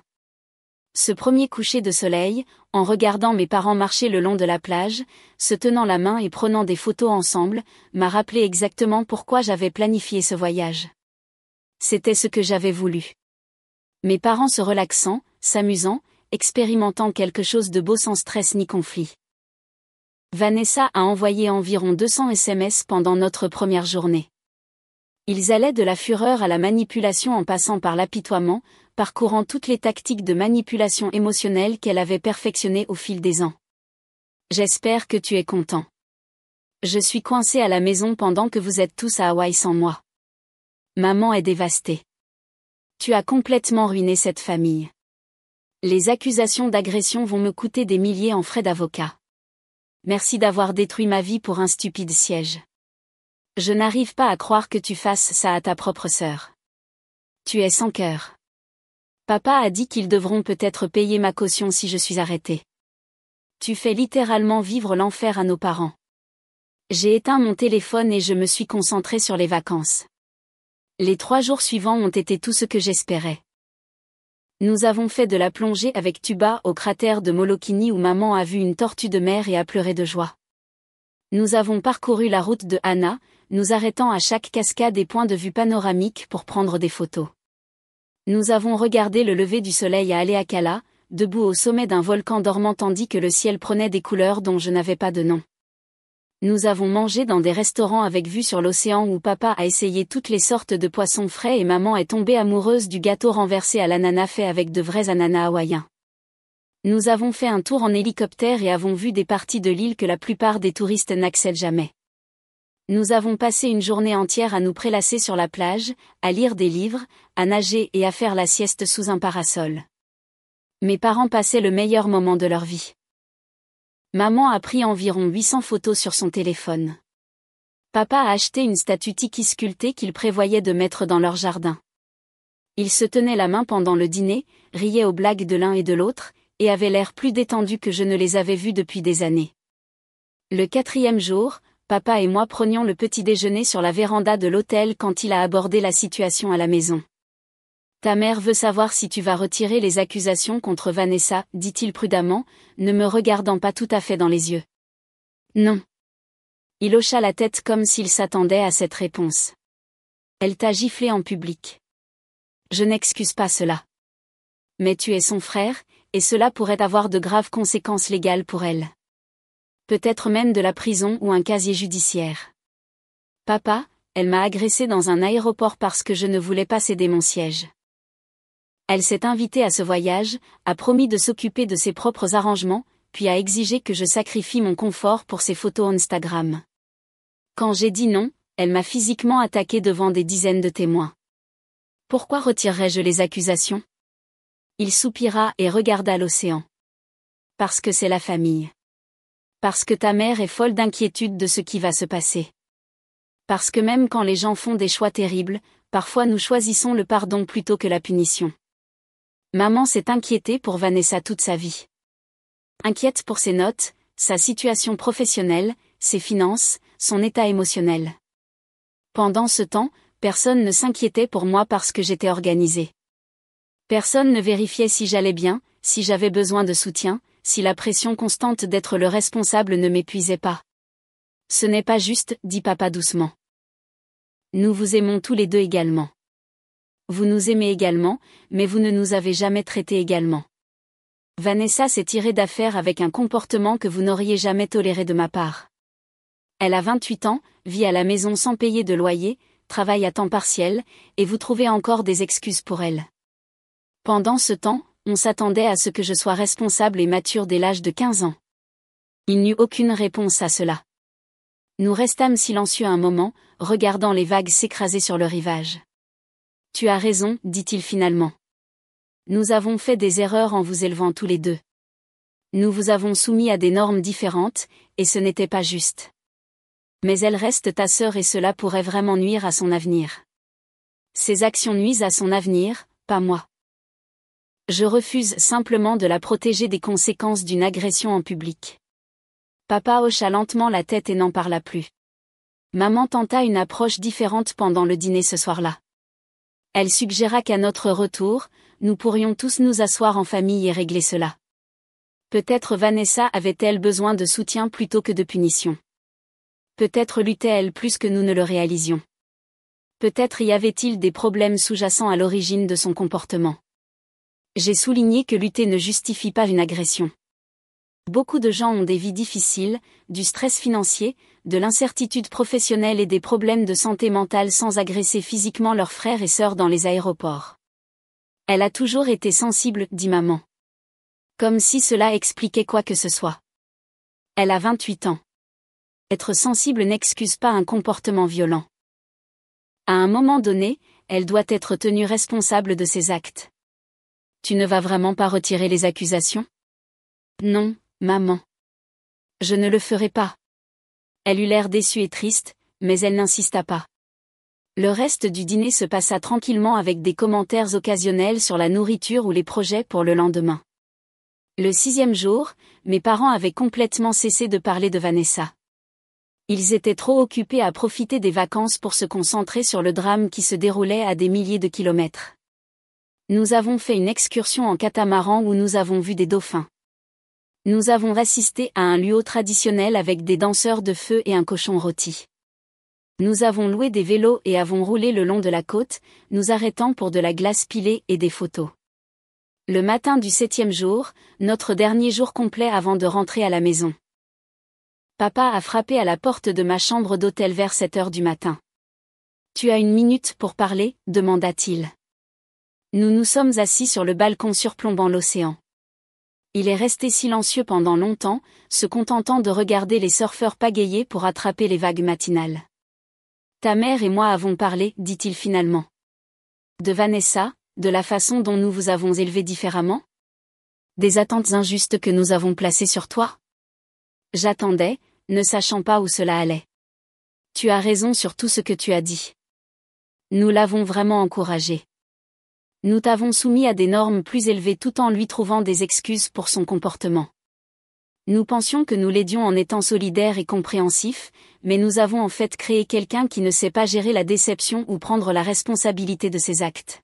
Ce premier coucher de soleil, en regardant mes parents marcher le long de la plage, se tenant la main et prenant des photos ensemble, m'a rappelé exactement pourquoi j'avais planifié ce voyage. C'était ce que j'avais voulu. Mes parents se relaxant, s'amusant, expérimentant quelque chose de beau sans stress ni conflit. Vanessa a envoyé environ 200 SMS pendant notre première journée. Ils allaient de la fureur à la manipulation en passant par l'apitoiement, parcourant toutes les tactiques de manipulation émotionnelle qu'elle avait perfectionnées au fil des ans. J'espère que tu es content. Je suis coincée à la maison pendant que vous êtes tous à Hawaï sans moi. Maman est dévastée. Tu as complètement ruiné cette famille. Les accusations d'agression vont me coûter des milliers en frais d'avocat. Merci d'avoir détruit ma vie pour un stupide siège. Je n'arrive pas à croire que tu fasses ça à ta propre sœur. Tu es sans cœur. Papa a dit qu'ils devront peut-être payer ma caution si je suis arrêtée. Tu fais littéralement vivre l'enfer à nos parents. J'ai éteint mon téléphone et je me suis concentrée sur les vacances. Les 3 jours suivants ont été tout ce que j'espérais. Nous avons fait de la plongée avec tuba au cratère de Molokini où maman a vu une tortue de mer et a pleuré de joie. Nous avons parcouru la route de Hana, nous arrêtant à chaque cascade et point de vue panoramique pour prendre des photos. Nous avons regardé le lever du soleil à Haleakala, debout au sommet d'un volcan dormant tandis que le ciel prenait des couleurs dont je n'avais pas de nom. Nous avons mangé dans des restaurants avec vue sur l'océan où papa a essayé toutes les sortes de poissons frais et maman est tombée amoureuse du gâteau renversé à l'ananas fait avec de vrais ananas hawaïens. Nous avons fait un tour en hélicoptère et avons vu des parties de l'île que la plupart des touristes n'accèdent jamais. Nous avons passé une journée entière à nous prélasser sur la plage, à lire des livres, à nager et à faire la sieste sous un parasol. Mes parents passaient le meilleur moment de leur vie. Maman a pris environ 800 photos sur son téléphone. Papa a acheté une statue Tiki sculptée qu'il prévoyait de mettre dans leur jardin. Ils se tenaient la main pendant le dîner, riaient aux blagues de l'un et de l'autre, et avaient l'air plus détendus que je ne les avais vus depuis des années. Le 4e jour, papa et moi prenions le petit déjeuner sur la véranda de l'hôtel quand il a abordé la situation à la maison. Ta mère veut savoir si tu vas retirer les accusations contre Vanessa, dit-il prudemment, ne me regardant pas tout à fait dans les yeux. Non. Il hocha la tête comme s'il s'attendait à cette réponse. Elle t'a giflé en public. Je n'excuse pas cela. Mais tu es son frère, et cela pourrait avoir de graves conséquences légales pour elle. Peut-être même de la prison ou un casier judiciaire. Papa, elle m'a agressé dans un aéroport parce que je ne voulais pas céder mon siège. Elle s'est invitée à ce voyage, a promis de s'occuper de ses propres arrangements, puis a exigé que je sacrifie mon confort pour ses photos Instagram. Quand j'ai dit non, elle m'a physiquement attaqué devant des dizaines de témoins. Pourquoi retirerais-je les accusations ? Il soupira et regarda l'océan. Parce que c'est la famille. Parce que ta mère est folle d'inquiétude de ce qui va se passer. Parce que même quand les gens font des choix terribles, parfois nous choisissons le pardon plutôt que la punition. Maman s'est inquiétée pour Vanessa toute sa vie. Inquiète pour ses notes, sa situation professionnelle, ses finances, son état émotionnel. Pendant ce temps, personne ne s'inquiétait pour moi parce que j'étais organisée. Personne ne vérifiait si j'allais bien, si j'avais besoin de soutien, si la pression constante d'être le responsable ne m'épuisait pas. Ce n'est pas juste, dit papa doucement. Nous vous aimons tous les deux également. Vous nous aimez également, mais vous ne nous avez jamais traités également. Vanessa s'est tirée d'affaire avec un comportement que vous n'auriez jamais toléré de ma part. Elle a 28 ans, vit à la maison sans payer de loyer, travaille à temps partiel, et vous trouvez encore des excuses pour elle. Pendant ce temps, on s'attendait à ce que je sois responsable et mature dès l'âge de 15 ans. Il n'y eut aucune réponse à cela. Nous restâmes silencieux un moment, regardant les vagues s'écraser sur le rivage. Tu as raison, dit-il finalement. Nous avons fait des erreurs en vous élevant tous les deux. Nous vous avons soumis à des normes différentes, et ce n'était pas juste. Mais elle reste ta sœur et cela pourrait vraiment nuire à son avenir. Ses actions nuisent à son avenir, pas moi. Je refuse simplement de la protéger des conséquences d'une agression en public. Papa hocha lentement la tête et n'en parla plus. Maman tenta une approche différente pendant le dîner ce soir-là. Elle suggéra qu'à notre retour, nous pourrions tous nous asseoir en famille et régler cela. Peut-être Vanessa avait-elle besoin de soutien plutôt que de punition. Peut-être luttait-elle plus que nous ne le réalisions. Peut-être y avait-il des problèmes sous-jacents à l'origine de son comportement. J'ai souligné que lutter ne justifie pas une agression. Beaucoup de gens ont des vies difficiles, du stress financier, de l'incertitude professionnelle et des problèmes de santé mentale sans agresser physiquement leurs frères et sœurs dans les aéroports. Elle a toujours été sensible, dit maman. Comme si cela expliquait quoi que ce soit. Elle a 28 ans. Être sensible n'excuse pas un comportement violent. À un moment donné, elle doit être tenue responsable de ses actes. Tu ne vas vraiment pas retirer les accusations ? Non, maman. Je ne le ferai pas. Elle eut l'air déçue et triste, mais elle n'insista pas. Le reste du dîner se passa tranquillement avec des commentaires occasionnels sur la nourriture ou les projets pour le lendemain. Le 6e jour, mes parents avaient complètement cessé de parler de Vanessa. Ils étaient trop occupés à profiter des vacances pour se concentrer sur le drame qui se déroulait à des milliers de kilomètres. Nous avons fait une excursion en catamaran où nous avons vu des dauphins. Nous avons assisté à un luau traditionnel avec des danseurs de feu et un cochon rôti. Nous avons loué des vélos et avons roulé le long de la côte, nous arrêtant pour de la glace pilée et des photos. Le matin du 7e jour, notre dernier jour complet avant de rentrer à la maison. Papa a frappé à la porte de ma chambre d'hôtel vers 7 heures du matin. « Tu as une minute pour parler ?» demanda-t-il. Nous nous sommes assis sur le balcon surplombant l'océan. Il est resté silencieux pendant longtemps, se contentant de regarder les surfeurs pagayer pour attraper les vagues matinales. « Ta mère et moi avons parlé, dit-il finalement. De Vanessa, de la façon dont nous vous avons élevé différemment? Des attentes injustes que nous avons placées sur toi? J'attendais, ne sachant pas où cela allait. Tu as raison sur tout ce que tu as dit. Nous l'avons vraiment encouragé. Nous t'avons soumis à des normes plus élevées tout en lui trouvant des excuses pour son comportement. Nous pensions que nous l'aidions en étant solidaires et compréhensifs, mais nous avons en fait créé quelqu'un qui ne sait pas gérer la déception ou prendre la responsabilité de ses actes.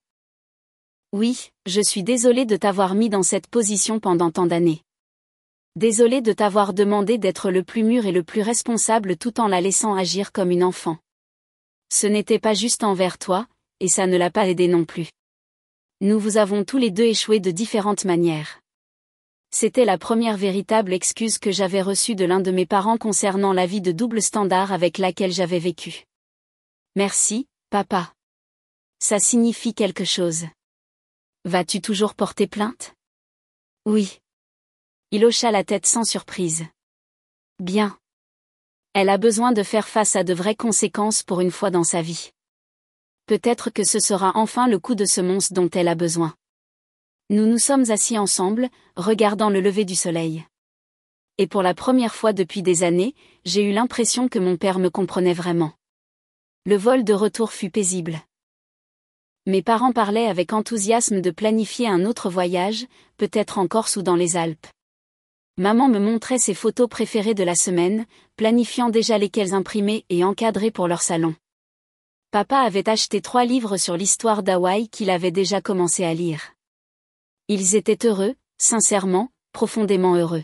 Oui, je suis désolée de t'avoir mis dans cette position pendant tant d'années. Désolée de t'avoir demandé d'être le plus mûr et le plus responsable tout en la laissant agir comme une enfant. Ce n'était pas juste envers toi, et ça ne l'a pas aidé non plus. Nous vous avons tous les deux échoué de différentes manières. C'était la première véritable excuse que j'avais reçue de l'un de mes parents concernant la vie de double standard avec laquelle j'avais vécu. Merci, papa. Ça signifie quelque chose. Vas-tu toujours porter plainte? Oui. Il hocha la tête sans surprise. Bien. Elle a besoin de faire face à de vraies conséquences pour une fois dans sa vie. Peut-être que ce sera enfin le coup de semonce dont elle a besoin. Nous nous sommes assis ensemble, regardant le lever du soleil. Et pour la première fois depuis des années, j'ai eu l'impression que mon père me comprenait vraiment. Le vol de retour fut paisible. Mes parents parlaient avec enthousiasme de planifier un autre voyage, peut-être en Corse ou dans les Alpes. Maman me montrait ses photos préférées de la semaine, planifiant déjà lesquelles imprimer et encadrer pour leur salon. Papa avait acheté 3 livres sur l'histoire d'Hawaï qu'il avait déjà commencé à lire. Ils étaient heureux, sincèrement, profondément heureux.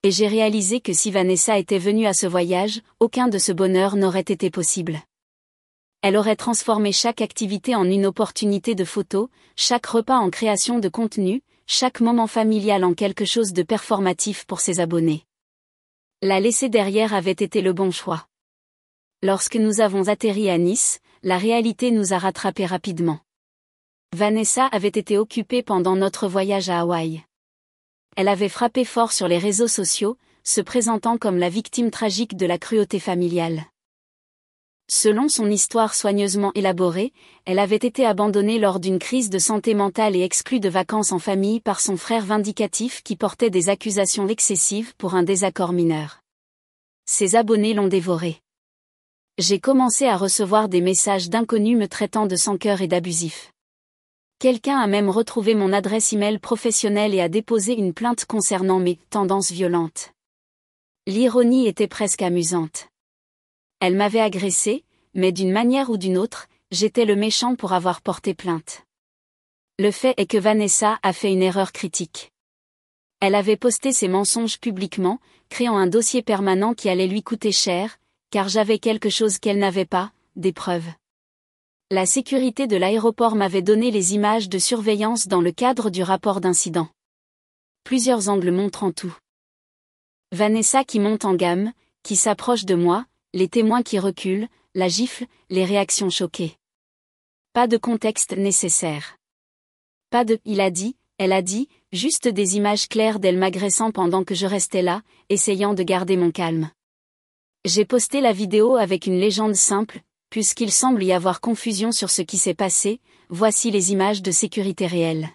Et j'ai réalisé que si Vanessa était venue à ce voyage, aucun de ce bonheur n'aurait été possible. Elle aurait transformé chaque activité en une opportunité de photo, chaque repas en création de contenu, chaque moment familial en quelque chose de performatif pour ses abonnés. La laisser derrière avait été le bon choix. Lorsque nous avons atterri à Nice, la réalité nous a rattrapés rapidement. Vanessa avait été occupée pendant notre voyage à Hawaï. Elle avait frappé fort sur les réseaux sociaux, se présentant comme la victime tragique de la cruauté familiale. Selon son histoire soigneusement élaborée, elle avait été abandonnée lors d'une crise de santé mentale et exclue de vacances en famille par son frère vindicatif qui portait des accusations excessives pour un désaccord mineur. Ses abonnés l'ont dévorée. J'ai commencé à recevoir des messages d'inconnus me traitant de sans-cœur et d'abusif. Quelqu'un a même retrouvé mon adresse e-mail professionnelle et a déposé une plainte concernant mes tendances violentes. L'ironie était presque amusante. Elle m'avait agressé, mais d'une manière ou d'une autre, j'étais le méchant pour avoir porté plainte. Le fait est que Vanessa a fait une erreur critique. Elle avait posté ses mensonges publiquement, créant un dossier permanent qui allait lui coûter cher, car j'avais quelque chose qu'elle n'avait pas, des preuves. La sécurité de l'aéroport m'avait donné les images de surveillance dans le cadre du rapport d'incident. Plusieurs angles montrant tout. Vanessa qui monte en gamme, qui s'approche de moi, les témoins qui reculent, la gifle, les réactions choquées. Pas de contexte nécessaire. Pas de « il a dit », elle a dit, juste des images claires d'elle m'agressant pendant que je restais là, essayant de garder mon calme. J'ai posté la vidéo avec une légende simple, puisqu'il semble y avoir confusion sur ce qui s'est passé, voici les images de sécurité réelles.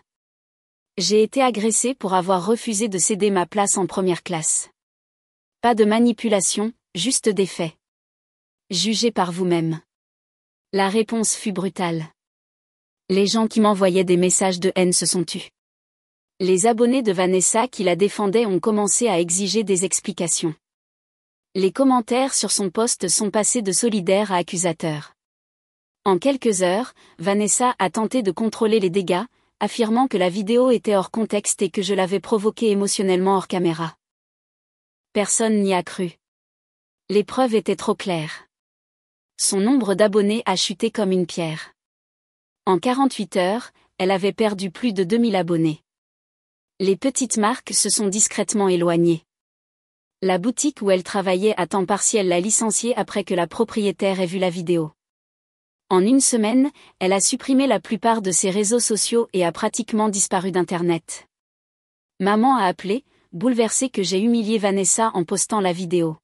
J'ai été agressée pour avoir refusé de céder ma place en première classe. Pas de manipulation, juste des faits. Jugez par vous-même. La réponse fut brutale. Les gens qui m'envoyaient des messages de haine se sont tus. Les abonnés de Vanessa qui la défendaient ont commencé à exiger des explications. Les commentaires sur son post sont passés de solidaires à accusateurs. En quelques heures, Vanessa a tenté de contrôler les dégâts, affirmant que la vidéo était hors contexte et que je l'avais provoquée émotionnellement hors caméra. Personne n'y a cru. Les preuves étaient trop claires. Son nombre d'abonnés a chuté comme une pierre. En 48 heures, elle avait perdu plus de 2000 abonnés. Les petites marques se sont discrètement éloignées. La boutique où elle travaillait à temps partiel l'a licenciée après que la propriétaire ait vu la vidéo. En une semaine, elle a supprimé la plupart de ses réseaux sociaux et a pratiquement disparu d'Internet. Maman a appelé, bouleversée que j'ai humilié Vanessa en postant la vidéo.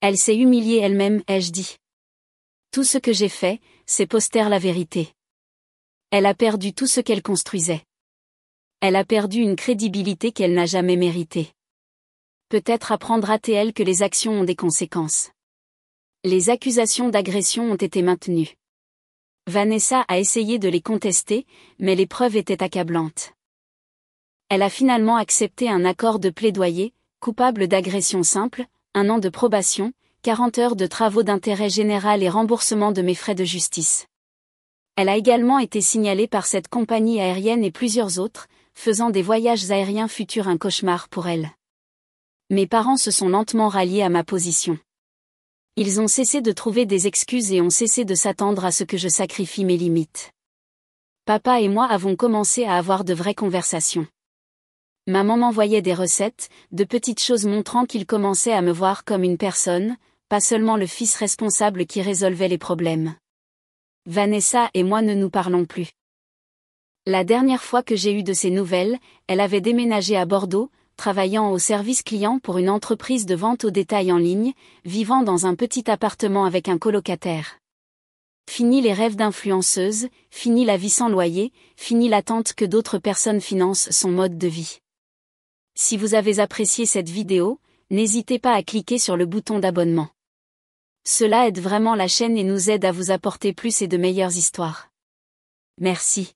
Elle s'est humiliée elle-même, ai-je dit. Tout ce que j'ai fait, c'est poster la vérité. Elle a perdu tout ce qu'elle construisait. Elle a perdu une crédibilité qu'elle n'a jamais méritée. Peut-être apprendra-t-elle que les actions ont des conséquences. Les accusations d'agression ont été maintenues. Vanessa a essayé de les contester, mais les preuves étaient accablantes. Elle a finalement accepté un accord de plaidoyer, coupable d'agression simple, 1 an de probation, 40 heures de travaux d'intérêt général et remboursement de mes frais de justice. Elle a également été signalée par cette compagnie aérienne et plusieurs autres, faisant des voyages aériens futurs un cauchemar pour elle. Mes parents se sont lentement ralliés à ma position. Ils ont cessé de trouver des excuses et ont cessé de s'attendre à ce que je sacrifie mes limites. Papa et moi avons commencé à avoir de vraies conversations. Maman m'envoyait des recettes, de petites choses montrant qu'il commençait à me voir comme une personne, pas seulement le fils responsable qui résolvait les problèmes. Vanessa et moi ne nous parlons plus. La dernière fois que j'ai eu de ses nouvelles, elle avait déménagé à Bordeaux, travaillant au service client pour une entreprise de vente au détail en ligne, vivant dans un petit appartement avec un colocataire. Fini les rêves d'influenceuse, fini la vie sans loyer, fini l'attente que d'autres personnes financent son mode de vie. Si vous avez apprécié cette vidéo, n'hésitez pas à cliquer sur le bouton d'abonnement. Cela aide vraiment la chaîne et nous aide à vous apporter plus et de meilleures histoires. Merci.